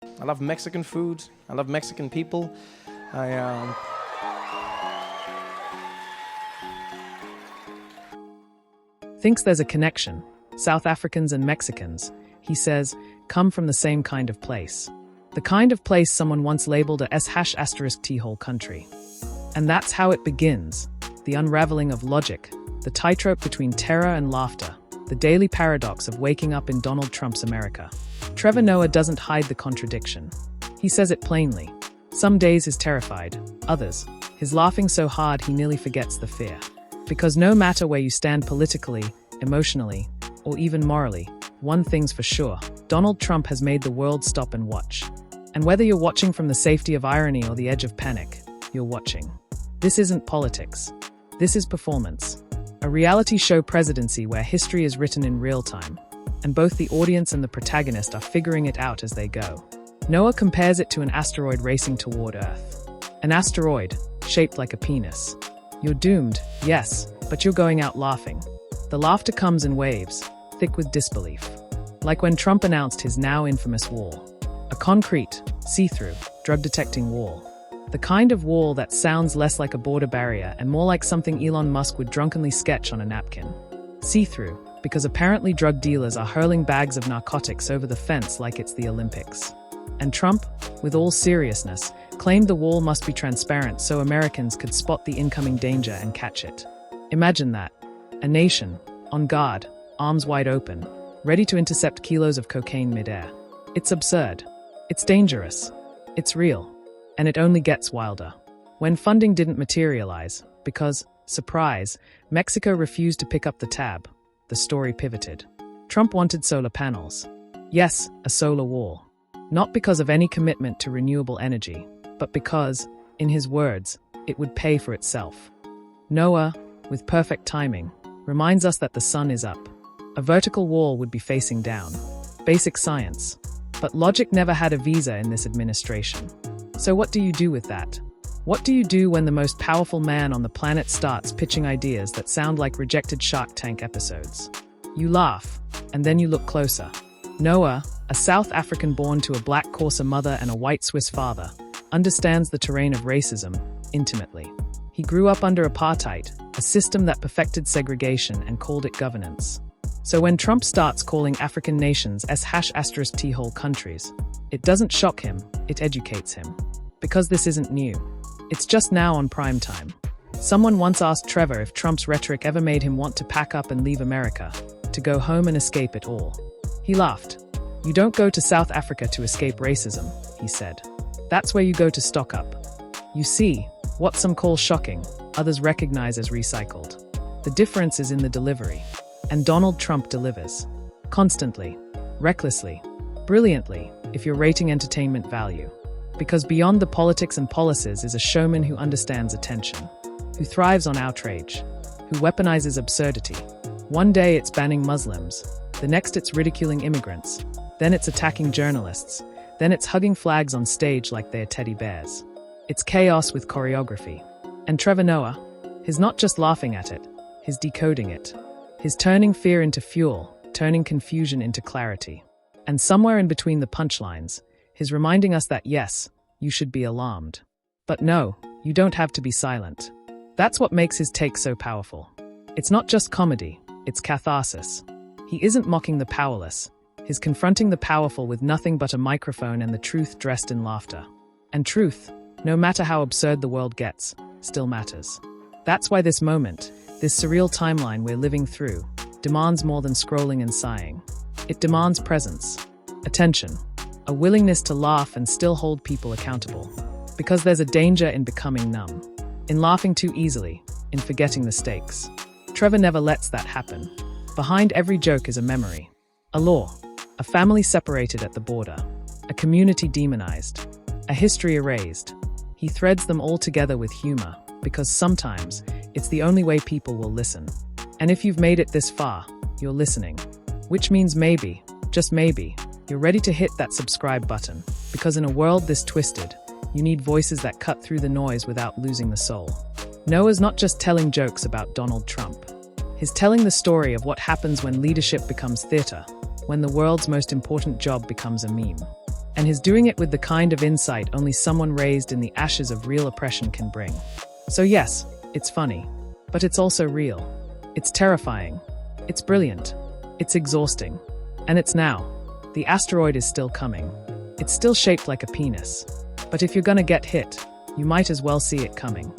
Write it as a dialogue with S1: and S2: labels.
S1: I love Mexican food. I love Mexican people. I
S2: Thinks there's a connection. South Africans and Mexicans, he says, come from the same kind of place. The kind of place someone once labeled a **T-hole country. And that's how it begins. The unraveling of logic, the tightrope between terror and laughter, the daily paradox of waking up in Donald Trump's America. Trevor Noah doesn't hide the contradiction. He says it plainly. Some days he's terrified, others, he's laughing so hard he nearly forgets the fear. Because no matter where you stand politically, emotionally, or even morally, one thing's for sure, Donald Trump has made the world stop and watch. And whether you're watching from the safety of irony or the edge of panic, you're watching. This isn't politics. This is performance. A reality show presidency where history is written in real time, and both the audience and the protagonist are figuring it out as they go. Noah compares it to an asteroid racing toward Earth. An asteroid, shaped like a penis. You're doomed, yes, but you're going out laughing. The laughter comes in waves, thick with disbelief. Like when Trump announced his now infamous wall. A concrete, see-through, drug-detecting wall. The kind of wall that sounds less like a border barrier and more like something Elon Musk would drunkenly sketch on a napkin. See-through, because apparently drug dealers are hurling bags of narcotics over the fence like it's the Olympics. And Trump, with all seriousness, claimed the wall must be transparent so Americans could spot the incoming danger and catch it. Imagine that. A nation, on guard, arms wide open, ready to intercept kilos of cocaine midair. It's absurd. It's dangerous. It's real. And it only gets wilder. When funding didn't materialize, because, surprise, Mexico refused to pick up the tab, the story pivoted. Trump wanted solar panels. Yes, a solar wall. Not because of any commitment to renewable energy, but because, in his words, it would pay for itself. Noah, with perfect timing, reminds us that the sun is up. A vertical wall would be facing down. Basic science. But logic never had a visa in this administration. So what do you do with that? What do you do when the most powerful man on the planet starts pitching ideas that sound like rejected Shark Tank episodes? You laugh, and then you look closer. Noah, a South African born to a black Xhosa mother and a white Swiss father, understands the terrain of racism intimately. He grew up under apartheid, a system that perfected segregation and called it governance. So when Trump starts calling African nations **T-hole countries, it doesn't shock him, it educates him. Because this isn't new. It's just now on prime time. Someone once asked Trevor if Trump's rhetoric ever made him want to pack up and leave America, to go home and escape it all. He laughed. You don't go to South Africa to escape racism, he said. That's where you go to stock up. You see, what some call shocking, others recognize as recycled. The difference is in the delivery. And Donald Trump delivers. Constantly, recklessly, brilliantly, if you're rating entertainment value. Because beyond the politics and policies is a showman who understands attention, who thrives on outrage, who weaponizes absurdity. One day it's banning Muslims, the next it's ridiculing immigrants, then it's attacking journalists, then it's hugging flags on stage like they're teddy bears. It's chaos with choreography. And Trevor Noah, he's not just laughing at it, he's decoding it. He's turning fear into fuel, turning confusion into clarity. And somewhere in between the punchlines, he's reminding us that yes, you should be alarmed. But no, you don't have to be silent. That's what makes his take so powerful. It's not just comedy, it's catharsis. He isn't mocking the powerless. He's confronting the powerful with nothing but a microphone and the truth dressed in laughter. And truth, no matter how absurd the world gets, still matters. That's why this moment, this surreal timeline we're living through, demands more than scrolling and sighing. It demands presence, attention, a willingness to laugh and still hold people accountable. Because there's a danger in becoming numb, in laughing too easily, in forgetting the stakes. Trevor never lets that happen. Behind every joke is a memory, a law, a family separated at the border, a community demonized, a history erased. He threads them all together with humor, because sometimes it's the only way people will listen. And if you've made it this far, you're listening. Which means maybe, just maybe, you're ready to hit that subscribe button. Because in a world this twisted, you need voices that cut through the noise without losing the soul. Noah's not just telling jokes about Donald Trump. He's telling the story of what happens when leadership becomes theater, when the world's most important job becomes a meme. And he's doing it with the kind of insight only someone raised in the ashes of real oppression can bring. So yes, it's funny, but it's also real. It's terrifying. It's brilliant. It's exhausting. And it's now. The asteroid is still coming. It's still shaped like a penis. But if you're gonna get hit, you might as well see it coming.